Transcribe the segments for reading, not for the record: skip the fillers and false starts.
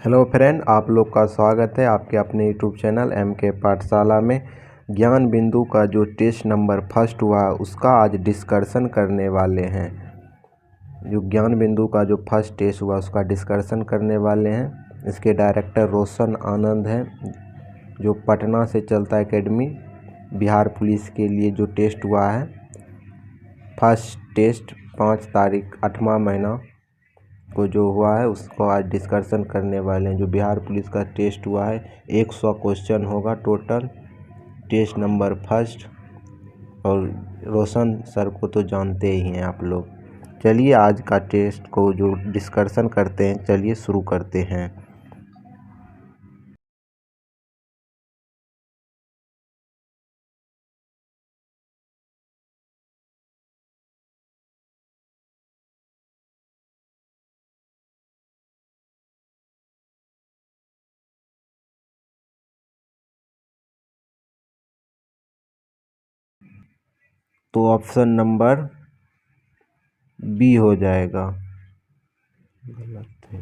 Hello friend, आप लोग का स्वागत है आपके अपने यूट्यूब चैनल MK पाठशाला में। ज्ञान बिंदु का जो टेस्ट नंबर फर्स्ट हुआ उसका आज डिस्कशन करने वाले हैं। जो ज्ञान बिंदु का जो फर्स्ट टेस्ट हुआ उसका डिस्कशन करने वाले हैं। इसके डायरेक्टर रोशन आनंद हैं, जो पटना से चलता एकेडमी बिहार पुलिस के लिए जो टेस्ट हुआ है। फर्स्ट टेस्ट 5 तारीख 8वां महीना को जो हुआ है उसको आज डिस्कशन करने वाले हैं। जो बिहार पुलिस का टेस्ट हुआ है 100 क्वेश्चन होगा टोटल, टेस्ट नंबर फर्स्ट। और रोशन सर को तो जानते ही हैं आप लोग। चलिए आज का टेस्ट को जो डिस्कशन करते हैं, चलिए शुरू करते हैं। तो ऑप्शन नंबर बी हो जाएगा। गलत है।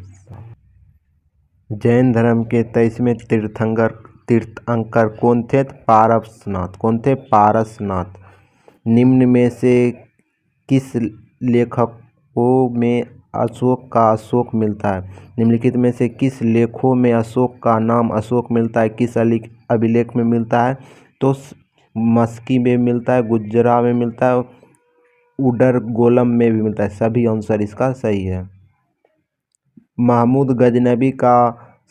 जैन धर्म के 23वें तीर्थंकर कौन थे? पारसनाथ। कौन थे? पारसनाथ। निम्न में से किस लेखकों में अशोक का अशोक मिलता है? निम्नलिखित में से किस लेखों में अशोक का नाम अशोक मिलता है? किस अभिलेख में मिलता है? तो मस्की में मिलता है, गुजरा में मिलता है, उडरगोलम में भी मिलता है। सभी आंसर इसका सही है। महमूद गजनबी का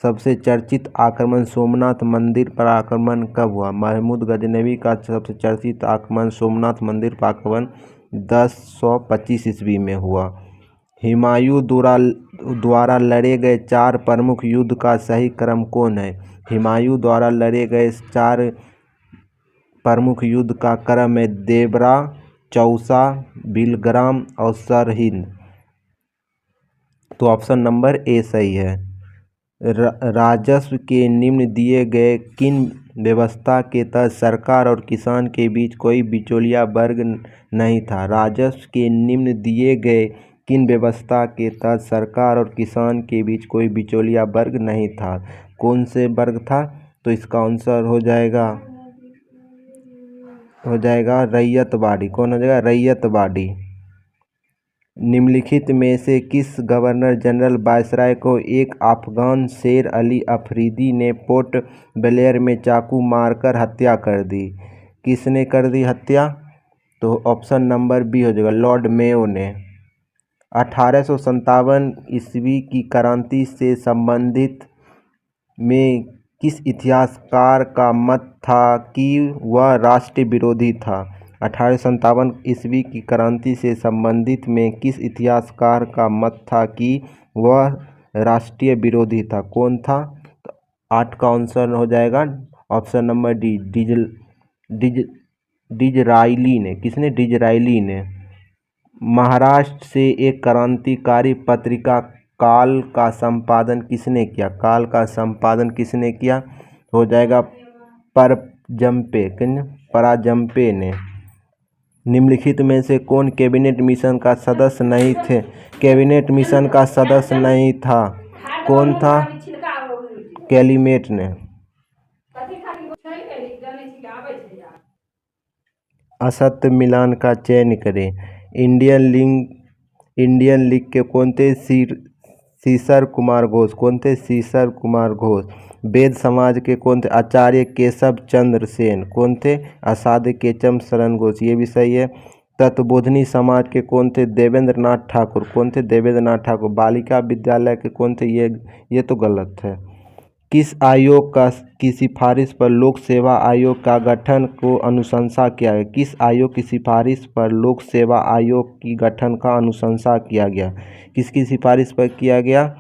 सबसे चर्चित आक्रमण सोमनाथ मंदिर पर आक्रमण कब हुआ? महमूद गजनबी का सबसे चर्चित आक्रमण सोमनाथ मंदिर पर आक्रमण 1025 ईस्वी में हुआ। हुमायूं द्वारा लड़े गए 4 प्रमुख युद्ध का सही क्रम कौन है? हुमायूं द्वारा लड़े गए 4 प्रमुख युद्ध का क्रम है देवरा, चौसा, बिलग्राम और सरहिंद। तो ऑप्शन नंबर ए सही है। राजस्व के निम्न दिए गए किन व्यवस्था के तहत सरकार और किसान के बीच कोई बिचौलिया वर्ग नहीं था? राजस्व के निम्न दिए गए किन व्यवस्था के तहत सरकार और किसान के बीच कोई बिचौलिया वर्ग नहीं था? कौन से वर्ग था? तो इसका आंसर हो जाएगा रैयतवाड़ी। कौन हो जाएगा? रैयतवाड़ी। निम्नलिखित में से किस गवर्नर जनरल वायसराय को एक अफगान शेर अली अफरीदी ने पोर्ट ब्लेयर में चाकू मारकर हत्या कर दी? किसने कर दी हत्या? तो ऑप्शन नंबर बी हो जाएगा, लॉर्ड मेयो ने। 1857 ईस्वी की क्रांति से संबंधित में किस इतिहासकार का मत था कि वह राष्ट्र विरोधी था? 1857 ईस्वी की क्रांति से संबंधित में किस इतिहासकार का मत था कि वह राष्ट्रीय विरोधी था? कौन था? तो 8 का आंसर हो जाएगा ऑप्शन नंबर डी, डिजराइली ने। किसने? डिजराइली ने। महाराष्ट्र से एक क्रांतिकारी पत्रिका काल का संपादन किसने किया? काल का संपादन किसने किया? हो जाएगा पराजंपे ने। निम्नलिखित में से कौन कैबिनेट मिशन का सदस्य नहीं थे? कैबिनेट मिशन का सदस्य नहीं था। कौन था? कैबिनेट ने। असत्य मिलान का चयन करें। इंडियन लीग के कौन थे? सीसर कुमार घोष। कौन थे? सीसर कुमार घोष। वेद समाज के कौन थे? आचार्य केशव चंद्र सेन। कौन थे? असाध्य केशव शरण घोष। ये भी सही है। तत्वबोधिनी समाज के कौन थे? देवेंद्र नाथ ठाकुर। कौन थे? देवेंद्र नाथ ठाकुर। बालिका विद्यालय के कौन थे? ये तो गलत है। किस आयोग की सिफारिश पर लोक सेवा आयोग का गठन को अनुशंसा किया गया? किस आयोग की सिफारिश पर लोक सेवा आयोग की गठन का अनुशंसा किया गया? किसकी सिफारिश पर किया गया?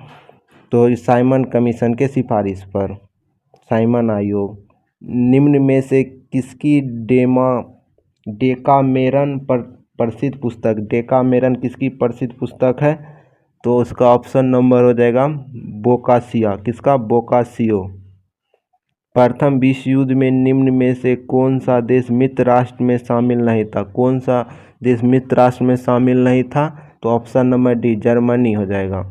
तो साइमन कमीशन के सिफारिश पर, साइमन आयोग। निम्न में से किसकी डेकामेरन पर प्रसिद्ध पुस्तक? डेकामेरन किसकी प्रसिद्ध पुस्तक है? तो उसका ऑप्शन नंबर हो जाएगा बोकासिया। किसका? बोकासियो। प्रथम विश्व युद्ध में निम्न में से कौन सा देश मित्र राष्ट्र में शामिल नहीं था? कौन सा देश मित्र राष्ट्र में शामिल नहीं था? तो ऑप्शन नंबर डी, जर्मनी हो जाएगा।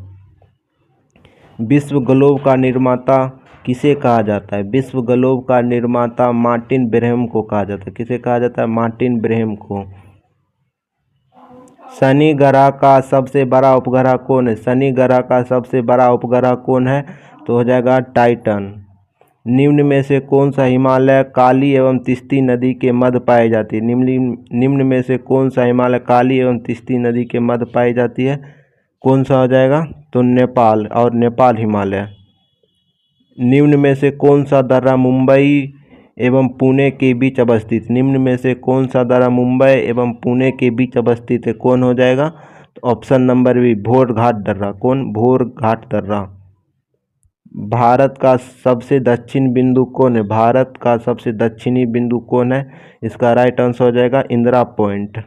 विश्व ग्लोब का निर्माता किसे कहा जाता है? विश्व ग्लोब का निर्माता मार्टिन ब्रह्म को कहा जाता है। किसे कहा जाता है? मार्टिन ब्रह्म को। शनि ग्रह का सबसे बड़ा उपग्रह कौन है? शनि ग्रह का सबसे बड़ा उपग्रह कौन है? तो हो जाएगा टाइटन। निम्न में से कौन सा हिमालय काली एवं तीस्ती नदी के मध्य पाई जाती है? निम्न में से कौन सा हिमालय काली एवं तीस्ती नदी के मध्य पाई जाती है? कौन सा हो जाएगा? तो नेपाल, और नेपाल हिमालय। निम्न में से कौन सा दर्रा मुंबई एवं पुणे के बीच अवस्थित? निम्न में से कौन सा दर्रा मुंबई एवं पुणे के बीच अवस्थित है? कौन हो जाएगा? तो ऑप्शन नंबर बी, भोर घाट दर्रा। कौन? भोर घाट दर्रा। भारत का सबसे दक्षिण बिंदु कौन है? भारत का सबसे दक्षिणी बिंदु कौन है? इसका राइट आंसर हो जाएगा इंदिरा पॉइंट।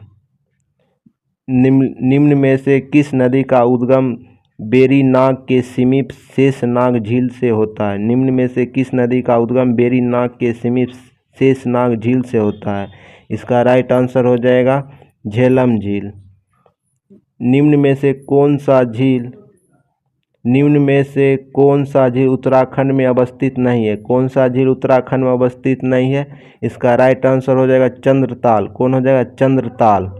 निम्न में से किस नदी का उद्गम वेरीनाग के समीप शेषनाग झील से होता है? निम्न में से किस नदी का उद्गम वेरीनाग के समीप शेषनाग झील से होता है? इसका राइट आंसर हो जाएगा झेलम झील। निम्न में से कौन सा झील उत्तराखंड में अवस्थित नहीं है? कौन सा झील उत्तराखंड में अवस्थित नहीं है? इसका राइट आंसर हो जाएगा चंद्रताल। कौन हो जाएगा? चंद्रताल।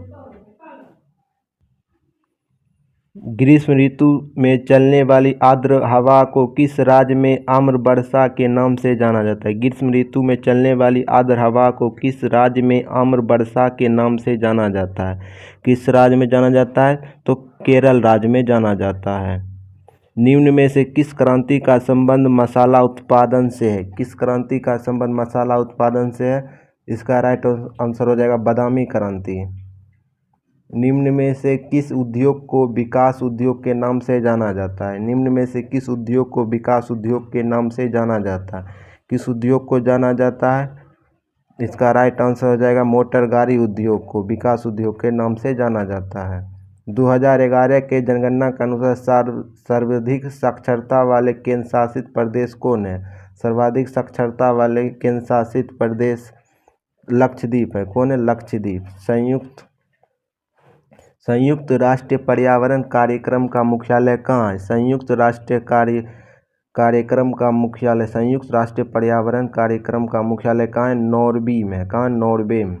ग्रीष्म ऋतु में चलने वाली आर्द्र हवा को किस राज्य में आम्र वर्षा के नाम से जाना जाता है? ग्रीष्म ऋतु में चलने वाली आर्द्र हवा को किस राज्य में आम्र वर्षा के नाम से जाना जाता है? किस राज्य में जाना जाता है? तो केरल राज्य में जाना जाता है। निम्न में से किस क्रांति का संबंध मसाला उत्पादन से है? किस क्रांति का संबंध मसाला उत्पादन से है? इसका राइट आंसर हो जाएगा बादामी क्रांति। निम्न में से किस उद्योग को विकास उद्योग के नाम से जाना जाता है? निम्न में से किस उद्योग को विकास उद्योग के नाम से जाना जाता है? किस उद्योग को जाना जाता है? इसका राइट आंसर हो जाएगा मोटर गाड़ी उद्योग को विकास उद्योग के नाम से जाना जाता है। 2011 के जनगणना के अनुसार सर्वाधिक साक्षरता वाले केंद्र शासित प्रदेश कौन है? सर्वाधिक साक्षरता वाले केंद्र शासित प्रदेश लक्षद्वीप है। कौन है? लक्षद्वीप। संयुक्त राष्ट्र पर्यावरण कार्यक्रम का मुख्यालय कहाँ है? संयुक्त राष्ट्र कार्यक्रम का मुख्यालय संयुक्त राष्ट्र पर्यावरण कार्यक्रम का मुख्यालय कहाँ है? नॉर्वे में। कहाँ? नॉर्वे में।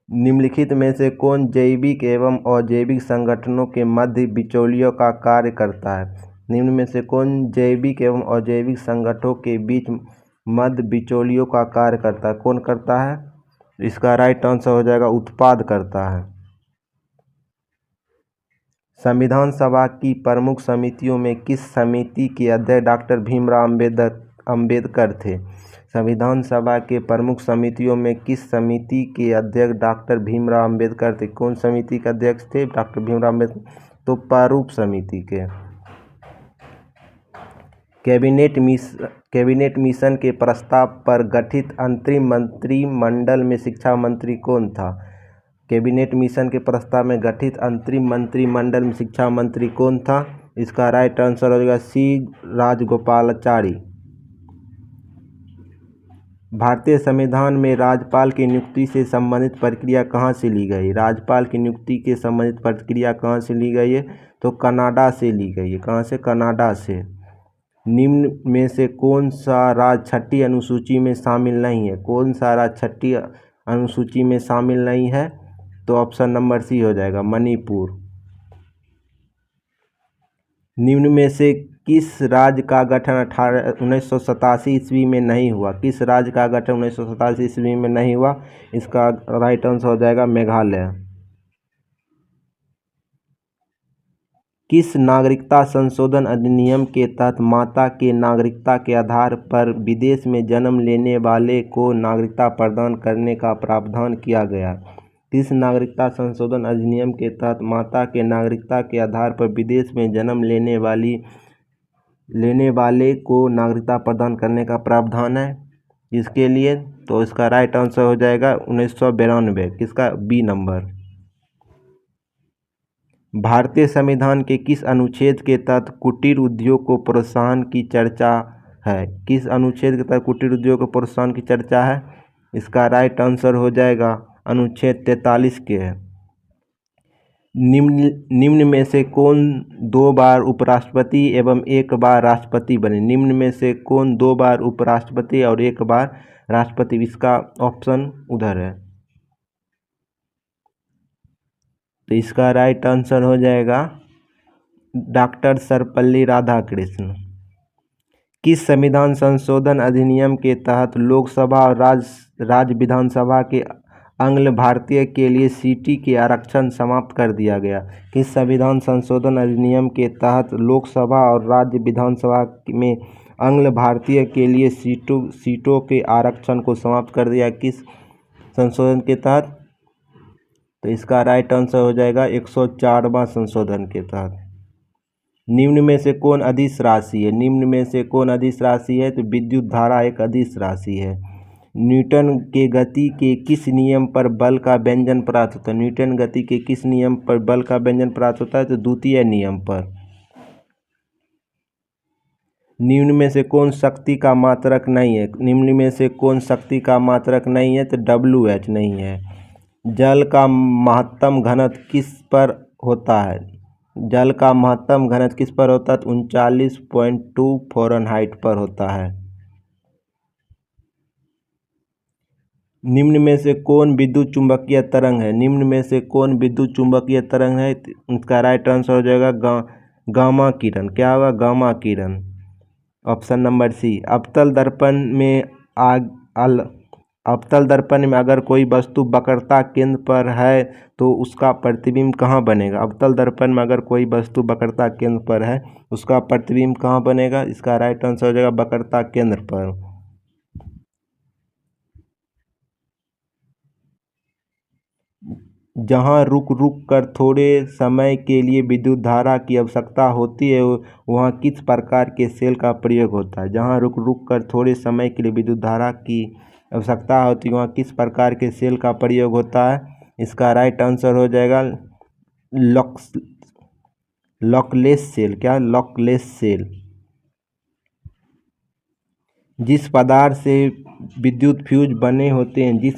निम्नलिखित में से कौन जैविक एवं अजैविक संगठनों के मध्य बिचौलियों का कार्य करता है? निम्न में से कौन जैविक एवं अजैविक संगठनों के बीच मध्य बिचौलियों का कार्य करता है? कौन करता है? इसका राइट आंसर हो जाएगा उत्पाद करता है। संविधान सभा की प्रमुख समितियों में किस समिति के अध्यक्ष डॉक्टर भीमराव अंबेडकर थे? संविधान सभा के प्रमुख समितियों में किस समिति के अध्यक्ष डॉक्टर भीमराव अंबेडकर थे? कौन समिति के अध्यक्ष थे डॉक्टर भीमराव अंबेडकर? तो प्रारूप समिति के। कैबिनेट मिशन के प्रस्ताव पर गठित अंतरिम मंत्रिमंडल में शिक्षा मंत्री कौन था? कैबिनेट मिशन के प्रस्ताव में गठित अंतरिम मंत्रिमंडल में शिक्षा मंत्री कौन था? इसका राइट आंसर हो जाएगा सी राजगोपालाचारी। भारतीय संविधान में राज्यपाल की नियुक्ति से संबंधित प्रक्रिया कहाँ से ली गई? राज्यपाल की नियुक्ति के संबंधित प्रक्रिया कहाँ से ली गई है? तो कनाडा से ली गई है। कहाँ से? कनाडा से। निम्न में से कौन सा राज्य छठी अनुसूची में शामिल नहीं है? कौन सा राज्य छठी अनुसूची में शामिल नहीं है? तो ऑप्शन नंबर सी हो जाएगा मणिपुर। निम्न में से किस राज्य का गठन 1987 ईस्वी में नहीं हुआ? किस राज्य का गठन 1987 ईस्वी में नहीं हुआ? इसका राइट आंसर हो जाएगा मेघालय। किस नागरिकता संशोधन अधिनियम के तहत माता के नागरिकता के आधार पर विदेश में जन्म लेने वाले को नागरिकता प्रदान करने का प्रावधान किया गया? किस नागरिकता संशोधन अधिनियम के तहत माता के नागरिकता के आधार पर विदेश में जन्म लेने वाले को नागरिकता प्रदान करने का प्रावधान है? इसके लिए तो इसका राइट आंसर हो जाएगा 1992। किसका? B number. भारतीय संविधान के किस अनुच्छेद के तहत कुटीर उद्योग को प्रोत्साहन की चर्चा है? किस अनुच्छेद के तहत कुटीर उद्योग को प्रोत्साहन की चर्चा है? इसका राइट आंसर हो जाएगा अनुच्छेद 43 के है। निम्न में से कौन 2 बार उपराष्ट्रपति एवं 1 बार राष्ट्रपति बने? निम्न में से कौन 2 बार उपराष्ट्रपति और 1 बार राष्ट्रपति? इसका ऑप्शन उधर है, तो इसका राइट आंसर हो जाएगा डॉक्टर सर्वपल्ली राधाकृष्ण। किस संविधान संशोधन अधिनियम के तहत लोकसभा और राज्य विधानसभा के अंग्ल भारतीय के लिए सीटी के आरक्षण समाप्त कर दिया गया? किस संविधान संशोधन अधिनियम के तहत लोकसभा और राज्य विधानसभा में अंग्ल भारतीय के लिए सीटों के आरक्षण को समाप्त कर दिया? किस संशोधन के तहत? तो इसका राइट आंसर हो जाएगा 104वां संशोधन के तहत। निम्न में से कौन अदिश राशि है? निम्न में से कौन अदिश राशि है? तो विद्युत धारा एक अदिश राशि है। न्यूटन के गति के किस नियम पर बल का व्यंजन प्राप्त होता है? न्यूटन गति के किस नियम पर बल का व्यंजन प्राप्त होता है? तो द्वितीय नियम पर। निम्न में से कौन शक्ति का मात्रक नहीं है? निम्न में से कौन शक्ति का मात्रक नहीं है? तो WH नहीं है। जल का महत्तम घनत्व किस पर होता है? जल का महत्तम घनत्व किस पर होता है? 39.2 फ़ारेनहाइट पर होता है। निम्न में से कौन विद्युत चुंबकीय तरंग है? निम्न में से कौन विद्युत चुंबकीय तरंग है? इसका राइट आंसर हो जाएगा गामा किरण। क्या होगा? गामा किरण। Option number C. अवतल दर्पण में अगर कोई वस्तु वक्रता केंद्र पर है तो उसका प्रतिबिंब कहाँ बनेगा? अवतल दर्पण में अगर कोई वस्तु वक्रता केंद्र पर है उसका प्रतिबिंब कहाँ बनेगा? इसका राइट आंसर हो जाएगा वक्रता केंद्र पर। जहाँ रुक कर थोड़े समय के लिए विद्युत धारा की आवश्यकता होती है वहाँ किस प्रकार के सेल का प्रयोग होता है? जहाँ रुक कर थोड़े समय के लिए विद्युत धारा की आवश्यकता होती है वहाँ किस प्रकार के सेल का प्रयोग होता है? इसका राइट आंसर हो जाएगा लॉकलेस सेल। क्या? लॉकलेस सेल। जिस पदार्थ से विद्युत फ्यूज बने होते हैं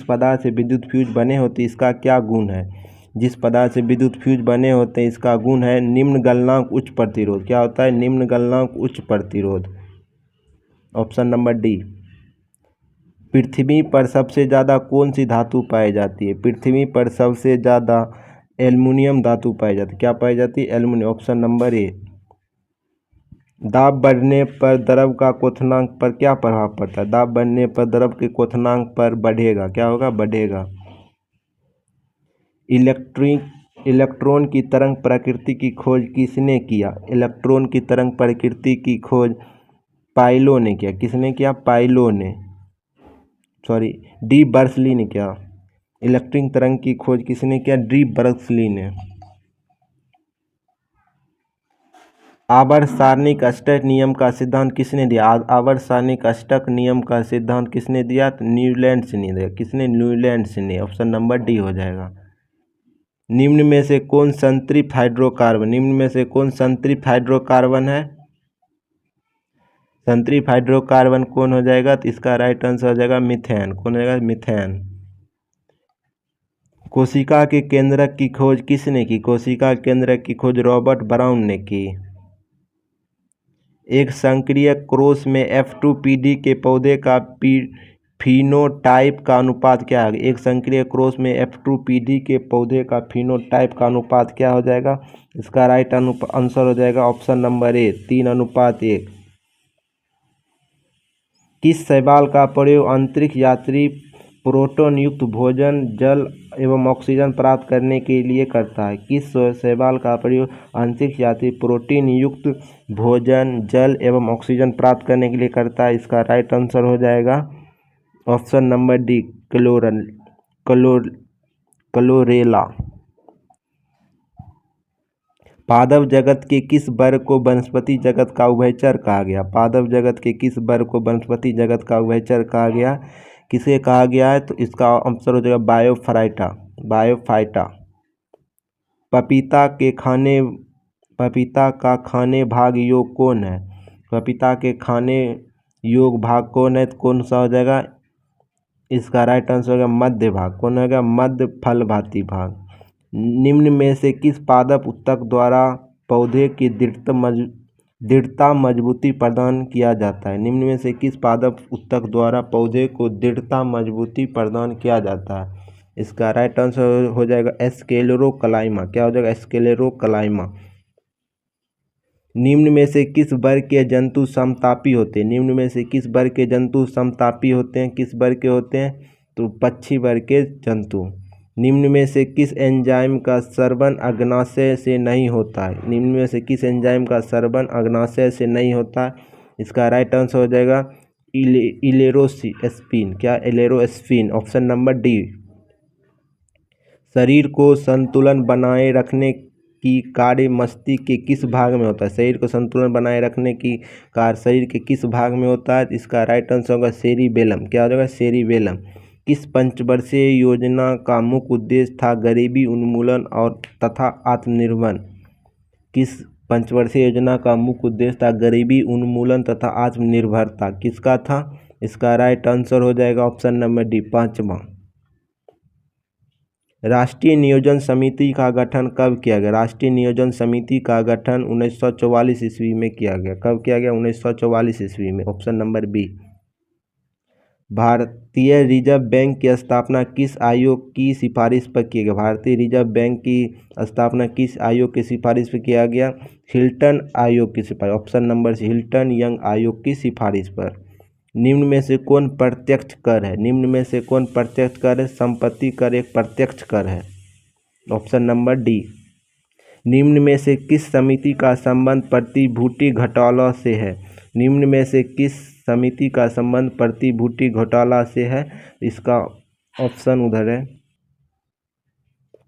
इसका क्या गुण है? जिस पदार्थ से विद्युत फ्यूज बने होते हैं इसका गुण है निम्न गलनांक उच्च प्रतिरोध। क्या होता है? निम्न गलनांक उच्च प्रतिरोध। Option number D. पृथ्वी पर सबसे ज़्यादा कौन सी धातु पाई जाती है? पृथ्वी पर सबसे ज़्यादा एल्युमिनियम धातु पाई जाती है। क्या पाई जाती है? एल्युमिनियम। ऑप्शन नंबर ए। दाब बढ़ने पर द्रव का क्वथनांक पर क्या प्रभाव पड़ता है? दाब बढ़ने पर द्रव के क्वथनांक पर बढ़ेगा। क्या होगा? बढ़ेगा। इलेक्ट्रॉन की तरंग प्रकृति की खोज किसने किया? इलेक्ट्रॉन की तरंग प्रकृति की खोज पाइलो ने किया। किसने किया? पाइलो ने। डी बर्सली ने किया। इलेक्ट्रिक तरंग की खोज किसने किया? डी बर्सली ने। आवर्त सारणिक अष्टक नियम का सिद्धांत किसने दिया? आवर्त सारणिक अष्टक नियम का सिद्धांत किसने दिया? न्यूलैंड्स ने दिया। किसने? न्यूलैंड्स ने। ऑप्शन नंबर डी हो जाएगा। निम्न में से कौन संतृप्त हाइड्रोकार्बन? निम्न में से कौन संतृप्त हाइड्रोकार्बन है? संतृप्त हाइड्रोकार्बन कौन हो जाएगा? तो इसका राइट आंसर हो जाएगा मीथेन। कौन हो जाएगा? मीथेन। कोशिका के केंद्रक की खोज किसने की? कोशिका केंद्रक की खोज रॉबर्ट ब्राउन ने की। एक संक्रिय क्रॉस में F2PD के पौधे का फिनोटाइप का अनुपात क्या है? एक संक्रिय क्रॉस में F2PD के पौधे का फिनोटाइप का अनुपात क्या हो जाएगा? इसका राइट आंसर हो जाएगा ऑप्शन नंबर ए 3:1। किस शैवाल का प्रयोग अंतरिक्ष यात्री प्रोटॉन युक्त भोजन जल एवं ऑक्सीजन प्राप्त करने के लिए करता है? किस शैवाल का प्रयोग अंतरिक्ष यात्री प्रोटीन युक्त भोजन जल एवं ऑक्सीजन प्राप्त करने के लिए करता है? इसका राइट आंसर हो जाएगा ऑप्शन नंबर डी क्लोरेला। पादप जगत के किस वर्ग को वनस्पति जगत का उभयचर कहा गया? पादप जगत के किस वर्ग को वनस्पति जगत का उभयचर कहा गया? किसे कहा गया है? तो इसका आंसर हो जाएगा बायोफाइटा। पपीता का खाने भाग योग कौन है? पपीता के खाने योग भाग कौन है? तो कौन सा हो जाएगा? इसका राइट आंसर होगा मध्य भाग। कौन होगा? मध्य फल भाती भाग। निम्न में से किस पादप उत्तक द्वारा पौधे की दृढ़ता मजबूती प्रदान किया जाता है? निम्न में से किस पादप उत्तक द्वारा पौधे को दृढ़ता मजबूती प्रदान किया जाता है? इसका राइट आंसर हो जाएगा एस्केलेरोकाइमा। क्या हो जाएगा? एस्केलेरोकाइमा। निम्न में से किस वर्ग के जंतु समतापी होते हैं? निम्न में से किस वर्ग के जंतु समतापी होते हैं? किस वर्ग के होते हैं? तो पक्षी वर्ग के जंतु। निम्न में से किस एंजाइम का स्रवण अग्नाशय से नहीं होता है? निम्न में से किस एंजाइम का स्रवण अग्नाशय से नहीं होता है? इसका राइट आंसर हो जाएगा इलेरोस्पिन। क्या? इलेरोस्पिन। Option number D. शरीर को संतुलन बनाए रखने की कार्य मस्तिष्क के किस भाग में होता है? शरीर को संतुलन बनाए रखने की कार्य शरीर के किस भाग में होता है? इसका राइट आंसर होगा सेरिबेलम। क्या हो जाएगा? सेरिबेलम। किस पंचवर्षीय योजना का मुख्य उद्देश्य था गरीबी उन्मूलन और तथा आत्मनिर्भर? किस पंचवर्षीय योजना का मुख्य उद्देश्य था गरीबी उन्मूलन तथा आत्मनिर्भरता? किसका था? इसका राइट आंसर हो जाएगा ऑप्शन नंबर डी, पांचवा। राष्ट्रीय नियोजन समिति का गठन कब किया गया? राष्ट्रीय नियोजन समिति का गठन 1944 ईस्वी में किया गया। कब किया गया? 1944 ईस्वी में। Option number b. भारतीय रिजर्व बैंक की स्थापना किस आयोग की सिफारिश पर की गई? भारतीय रिजर्व बैंक की स्थापना किस आयोग की सिफारिश पर किया गया? हिल्टन आयोग की सिफारिश। Option number c, Hilton Young आयोग की सिफारिश पर। निम्न में से कौन प्रत्यक्ष कर है? निम्न में से कौन प्रत्यक्ष कर है? संपत्ति कर एक प्रत्यक्ष कर है। Option number D. निम्न में से किस समिति का संबंध प्रतिभूति घोटाला से है? निम्न में से किस समिति का संबंध प्रतिभूति घोटाला से है? इसका ऑप्शन उधर है,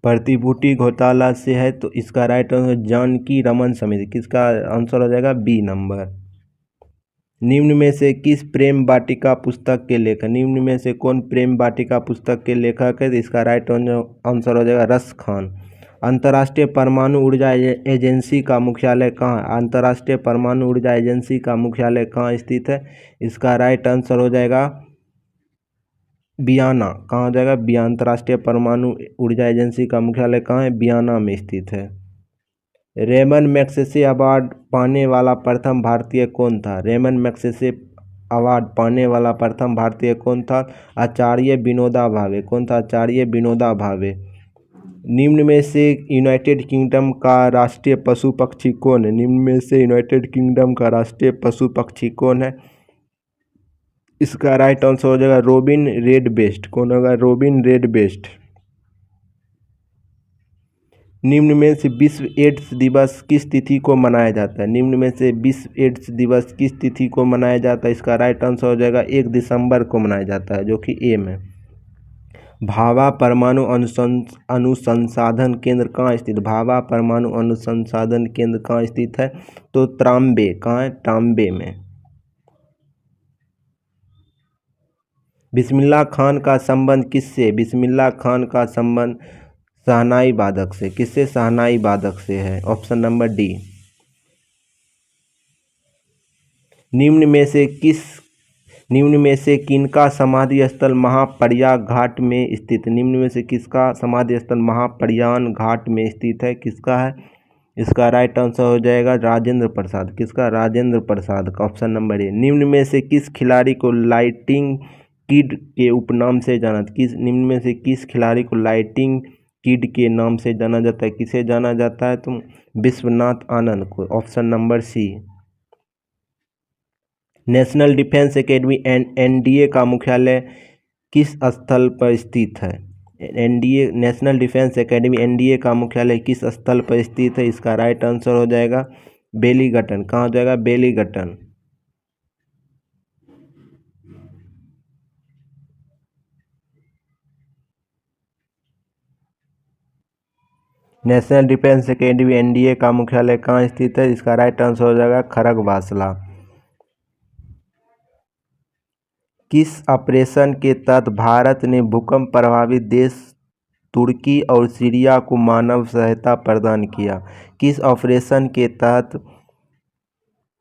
प्रतिभूति घोटाला से है, तो इसका राइट आंसर जानकी रमन समिति। किसका आंसर हो जाएगा? B number. निम्न में से किस प्रेम वाटिका पुस्तक के लेखक? निम्न में से कौन प्रेम वाटिका पुस्तक के लेखक है? तो इसका राइट आंसर हो जाएगा रस खान। अंतर्राष्ट्रीय परमाणु ऊर्जा एजेंसी का मुख्यालय कहाँ है? अंतर्राष्ट्रीय परमाणु ऊर्जा एजेंसी का मुख्यालय कहाँ स्थित है? इसका राइट आंसर हो जाएगा वियना। कहाँ हो जाएगा? अंतर्राष्ट्रीय परमाणु ऊर्जा एजेंसी का मुख्यालय कहाँ है? वियना में स्थित है। रेमन मैग्सेसे अवार्ड पाने वाला प्रथम भारतीय कौन था? रेमन मैग्सेसे अवार्ड पाने वाला प्रथम भारतीय कौन था? आचार्य विनोबा भावे। कौन था? आचार्य विनोबा भावे। निम्न में से यूनाइटेड किंगडम का राष्ट्रीय पशु पक्षी कौन है? निम्न में से यूनाइटेड किंगडम का राष्ट्रीय पशु पक्षी कौन है? इसका राइट आंसर हो जाएगा रोबिन रेडब्रेस्ट। कौन होगा? रोबिन रेडब्रेस्ट। निम्न में से विश्व एड्स दिवस किस तिथि को मनाया जाता है? निम्न में से विश्व एड्स दिवस किस तिथि को मनाया जाता है? इसका राइट आंसर हो जाएगा 1 दिसंबर को मनाया जाता है, जो कि एम है। भाभा परमाणु अनुसंधान केंद्र कहाँ स्थित? भाभा परमाणु अनुसंधान केंद्र कहाँ स्थित है? तो त्राम्बे। कहाँ है? तांबे में। बिस्मिल्लाह खान का संबंध किससे? बिस्मिल्लाह खान का संबंध शहनाई वादक से। किससे? शहनाई वादक से है। Option number D. निम्न में से किनका समाधि स्थल महाप्रयाग घाट में स्थित? निम्न में से किसका समाधि स्थल महाप्रयाग घाट में स्थित है? किसका है? इसका राइट आंसर हो जाएगा राजेंद्र प्रसाद। किसका? राजेंद्र प्रसाद का। Option number a. निम्न में से किस खिलाड़ी को लाइटिंग किड के उपनाम से जाना? निम्न में से किस खिलाड़ी को लाइटिंग किड के नाम से जाना जाता है? किसे जाना जाता है? तो विश्वनाथ आनंद को। Option number c. National defence academy NDA का मुख्यालय किस स्थल पर स्थित है? NDA national defence academy NDA का मुख्यालय किस स्थल पर स्थित है? इसका राइट आंसर हो जाएगा बेलीगटन। कहाँ हो जाएगा? बेलीगटन। नेशनल डिफेंस एकेडमी एनडीए का मुख्यालय कहाँ स्थित है? इसका राइट आंसर हो जाएगा खड़गवासला। किस ऑपरेशन के तहत भारत ने भूकंप प्रभावित देश तुर्की और सीरिया को मानव सहायता प्रदान किया? किस ऑपरेशन के तहत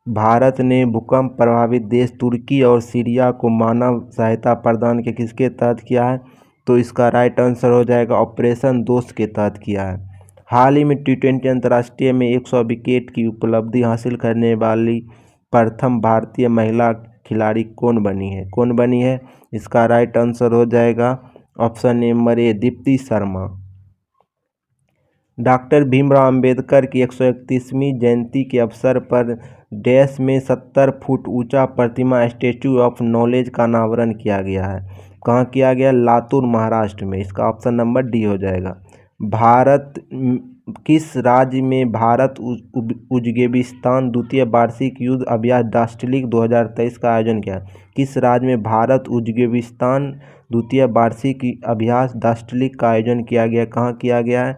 भारत ने भूकंप प्रभावित देश तुर्की और सीरिया को मानव सहायता प्रदान किया? किसके तहत किया है? तो इसका राइट आंसर हो जाएगा ऑपरेशन दोस्त के तहत किया है। हाल ही में T20 अंतर्राष्ट्रीय में 100 विकेट की उपलब्धि हासिल करने वाली प्रथम भारतीय महिला खिलाड़ी कौन बनी है? इसका राइट आंसर हो जाएगा ऑप्शन नंबर ए दीप्ति शर्मा। डॉक्टर भीमराव अंबेडकर की 131वीं जयंती के अवसर पर डैश में 70 फुट ऊंचा प्रतिमा स्टैच्यू ऑफ नॉलेज का अनावरण किया गया है। कहाँ किया गया? लातूर महाराष्ट्र में। इसका ऑप्शन नंबर डी हो जाएगा। किस राज्य में भारत उज्बेकिस्तान द्वितीय वार्षिक युद्ध अभ्यास दाष्टलिक 2023 का आयोजन किया? किस राज्य में भारत उज्बेकिस्तान द्वितीय वार्षिक अभ्यास दाष्टलिक का आयोजन किया गया? कहाँ किया गया है?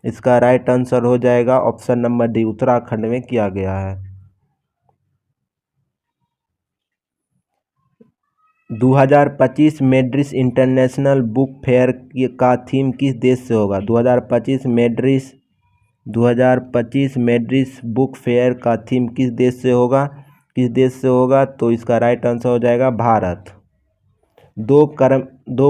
इसका राइट आंसर हो जाएगा ऑप्शन नंबर डी उत्तराखंड में किया गया है। 2025 मैड्रिड इंटरनेशनल बुक फेयर का थीम किस देश से होगा? 2025 मैड्रिड बुक फेयर का थीम किस देश से होगा? तो इसका राइट आंसर हो जाएगा भारत। दो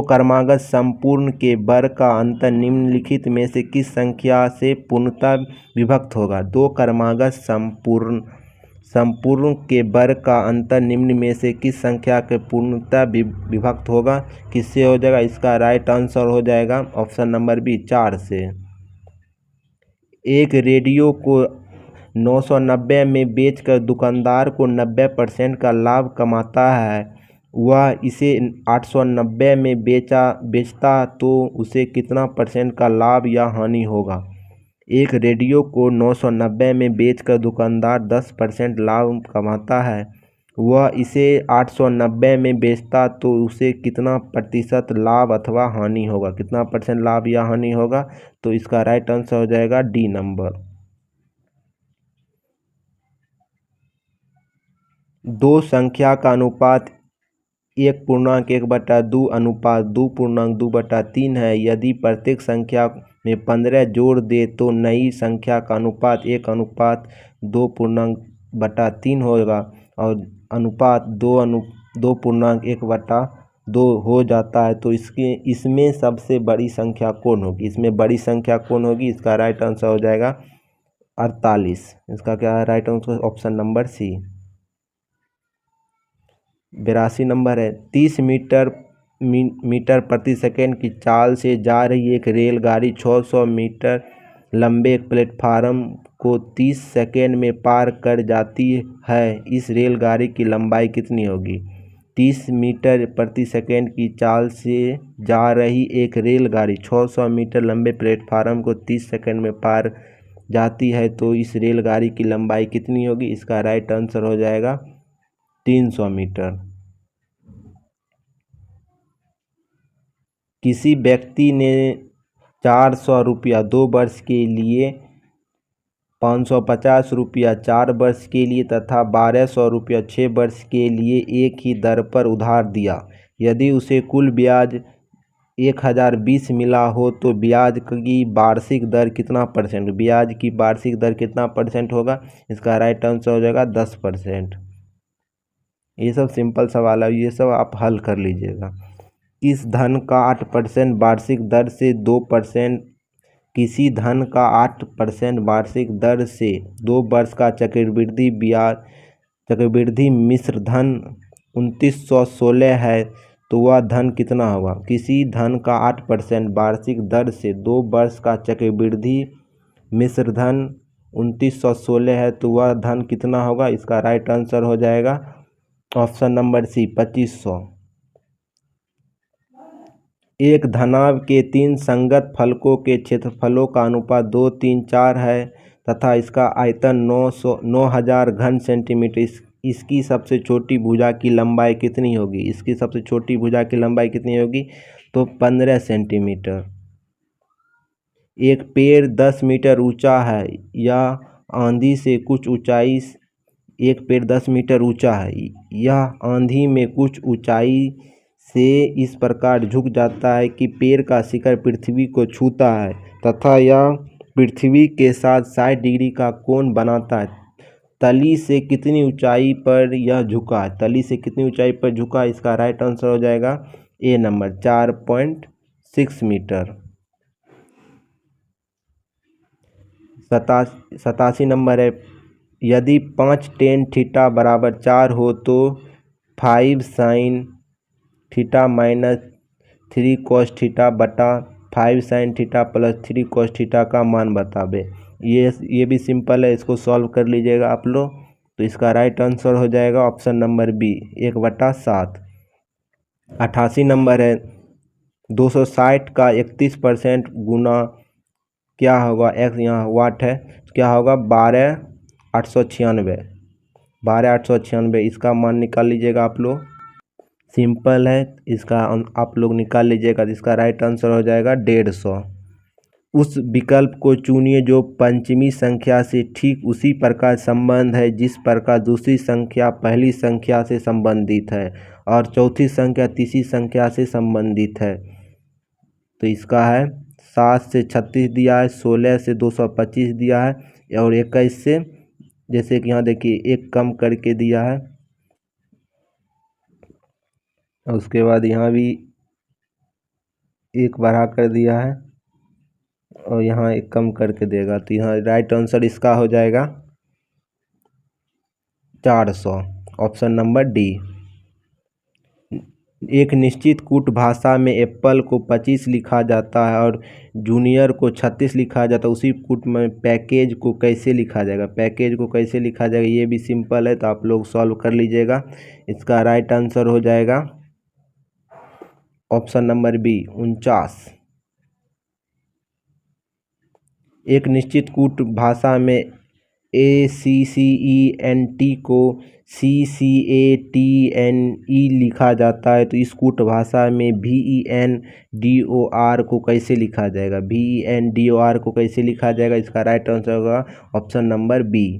क्रमागत संपूर्ण के वर्ग का अंतर निम्नलिखित में से किस संख्या से पूर्णतः विभक्त होगा? दो क्रमागत संपूर्ण के वर्ग का अंतर निम्न में से किस संख्या के पूर्णतः विभक्त होगा? किससे हो जाएगा? इसका राइट आंसर हो जाएगा ऑप्शन नंबर बी 4 से। एक रेडियो को 990 में बेचकर दुकानदार को 90% का लाभ कमाता है, वह इसे 890 में बेचता तो उसे कितना % का लाभ या हानि होगा? एक रेडियो को 990 में बेचकर दुकानदार 10% लाभ कमाता है, वह इसे 890 में बेचता तो उसे कितना प्रतिशत लाभ अथवा हानि होगा? कितना % लाभ या हानि होगा? तो इसका राइट आंसर हो जाएगा डी नंबर। दो संख्या का अनुपात 1:1/2 अनुपात 2:2/3 है। यदि प्रत्येक संख्या में 15 जोड़ दे तो नई संख्या का अनुपात 1:2.3 होगा और अनुपात 2:1/2 हो जाता है। तो इसमें सबसे बड़ी संख्या कौन होगी? इसका राइट आंसर हो जाएगा 48। इसका क्या है right answer? Option number c. 82 number है। 30 मीटर प्रति सेकंड की चाल से जा रही एक रेलगाड़ी 600 मीटर लंबे प्लेटफार्म को 30 सेकंड में पार कर जाती है। इस रेलगाड़ी की लंबाई कितनी होगी? 30 मीटर प्रति सेकंड की चाल से जा रही एक रेलगाड़ी 600 मीटर लंबे प्लेटफार्म को 30 सेकंड में पार जाती है, तो इस रेलगाड़ी की लंबाई कितनी होगी? इसका राइट आंसर हो जाएगा 300 मीटर। किसी व्यक्ति ने 400 रुपया 2 वर्ष के लिए, 550 रुपया 4 वर्ष के लिए तथा 1200 रुपया 6 वर्ष के लिए एक ही दर पर उधार दिया। यदि उसे कुल ब्याज 1020 मिला हो तो ब्याज की वार्षिक दर कितना % होगा? इसका राइट आंसर हो जाएगा 10%। ये सब सिंपल सवाल है, ये सब आप हल कर लीजिएगा। किसी धन का 8% वार्षिक दर से 2 वर्ष का चक्रवृद्धि मिश्र धन 2916 है तो वह धन कितना होगा? किसी धन का 8% वार्षिक दर से 2 वर्ष का चक्रवृद्धि मिश्र धन 2916 है तो वह धन कितना होगा? इसका राइट आंसर हो जाएगा ऑप्शन नंबर सी 2500। एक धनाभ के 3 संगत फलकों के क्षेत्रफलों का अनुपात 2, 3, 4 है तथा इसका आयतन 9000 घन सेंटीमीटर। इसकी सबसे छोटी भुजा की लंबाई कितनी होगी? तो 15 सेंटीमीटर। एक पेड़ 10 मीटर ऊंचा है या आंधी से कुछ ऊंचाई यह आंधी में कुछ ऊंचाई से इस प्रकार झुक जाता है कि पेड़ का शिखर पृथ्वी को छूता है तथा यह पृथ्वी के साथ 60 डिग्री का कोण बनाता है। तली से कितनी ऊंचाई पर यह झुका है? इसका राइट आंसर हो जाएगा ए नंबर 4.7। 6 मीटर। 87 नंबर है, यदि 5 tan थीटा बराबर 4 हो तो 5 sin theta minus 3 cos theta बटा 5 sin theta plus 3 cos theta का मान बतावे। ये भी सिंपल है, इसको सॉल्व कर लीजिएगा आप लोग। तो इसका राइट आंसर हो जाएगा ऑप्शन नंबर बी, 1/7। 88 नंबर है, 260 का 31% गुना क्या होगा, एक्स यहाँ वाट है, क्या होगा 12,896। 12,896 इसका मान निकाल लीजिएगा आप लोग। सिंपल है, इसका आप लोग निकाल लीजिएगा। इसका राइट आंसर हो जाएगा 150। उस विकल्प को चुनिए जो पंचमी संख्या से ठीक उसी प्रकार संबंध है जिस प्रकार दूसरी संख्या पहली संख्या से संबंधित है और चौथी संख्या तीसरी संख्या से संबंधित है। तो इसका है 7 से 36 दिया है, 16 से 225 दिया है और 21 से, जैसे कि यहाँ देखिए एक कम करके दिया है और उसके बाद यहाँ भी एक बढ़ा कर दिया है और यहाँ एक कम करके देगा। तो यहाँ राइट आंसर इसका हो जाएगा 400, ऑप्शन नंबर डी। एक निश्चित कूट भाषा में एप्पल को 25 लिखा जाता है और जूनियर को 36 लिखा जाता है, उसी कूट में पैकेज को कैसे लिखा जाएगा? पैकेज को कैसे लिखा जाएगा, ये भी सिंपल है, तो आप लोग सॉल्व कर लीजिएगा। इसका राइट आंसर हो जाएगा ऑप्शन नंबर बी, 49। एक निश्चित कूट भाषा में ACCENT को CCATNE लिखा जाता है, तो इस कूट भाषा में VENDOR को कैसे लिखा जाएगा? VENDOR को कैसे लिखा जाएगा? इसका राइट आंसर होगा ऑप्शन नंबर बी,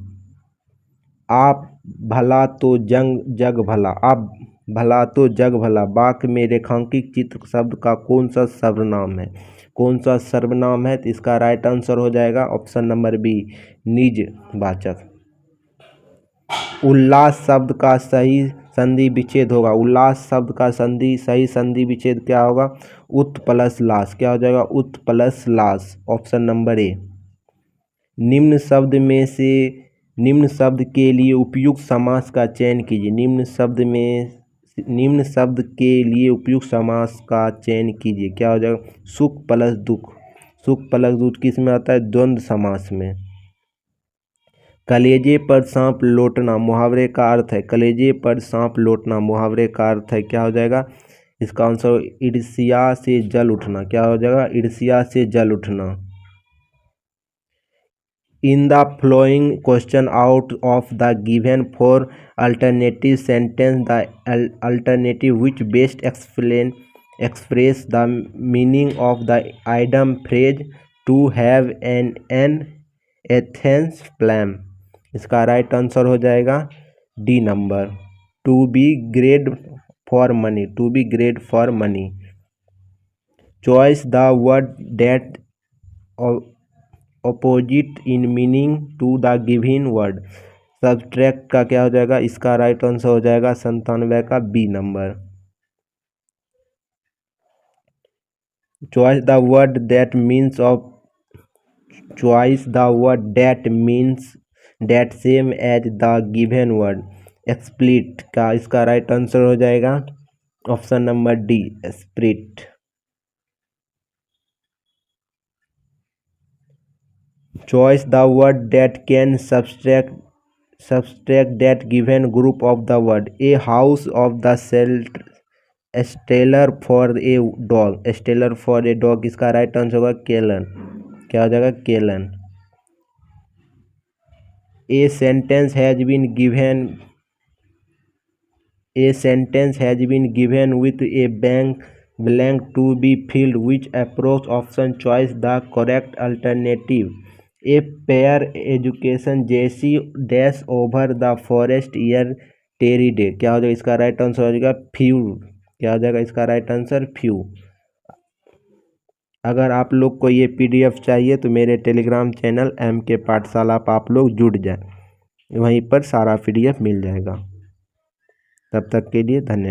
आप भला तो जग भला। आप भला तो जग भला वाक्य में रेखांकित चित्र शब्द का कौन सा सर्वनाम है? कौन सा सर्वनाम है? तो इसका राइट आंसर हो जाएगा ऑप्शन नंबर बी, निजवाचक। उल्लास शब्द का सही संधि विच्छेद होगा। उल्लास शब्द का सही संधि विच्छेद क्या होगा? उत प्लस लास। क्या हो जाएगा? उत प्लस लास, ऑप्शन नंबर ए। निम्न शब्द के लिए उपयुक्त समास का चयन कीजिए। निम्न शब्द के लिए उपयुक्त समास का चयन कीजिए। क्या हो जाएगा? सुख प्लस दुख। सुख प्लस दुख किस में आता है? द्वंद्व समास में। कलेजे पर सांप लौटना मुहावरे का अर्थ है। कलेजे पर सांप लौटना मुहावरे का अर्थ है, क्या हो जाएगा? इसका आंसर ईर्ष्या से जल उठना। क्या हो जाएगा? ईर्ष्या से जल उठना। In the following question, out of the given 4 alternative sentence, the alternative which best express the meaning of the item phrase to have an Athens plan। इसका राइट आंसर हो जाएगा d number, to be grade for money. To be grade for money. Choice the word that opposite in meaning to the given word. Subtract का क्या हो जाएगा? इसका right answer हो जाएगा 97 का B number. Choice the word that means of choice the word that means that same as the given word. एक्सप्लिट का इसका राइट आंसर हो जाएगा option number D, split. Choose the word that can subtract that given group of the word। A house of the shelter for a dog। Shelter for a dog इसका right answer होगा Kellen. क्या हो जाएगा? Kellen. A sentence has been given with a blank to be filled, which approach option choice the correct alternative। A pair education जैसी dash over the forest year terry day. क्या हो जाएगा? इसका right answer हो जाएगा few. क्या हो जाएगा? इसका राइट आंसर फ्यू। अगर आप लोग को ये PDF चाहिए तो मेरे टेलीग्राम चैनल MK पाठशाला पर आप लोग जुड़ जाए, वहीं पर सारा PDF मिल जाएगा। तब तक के लिए धन्यवाद।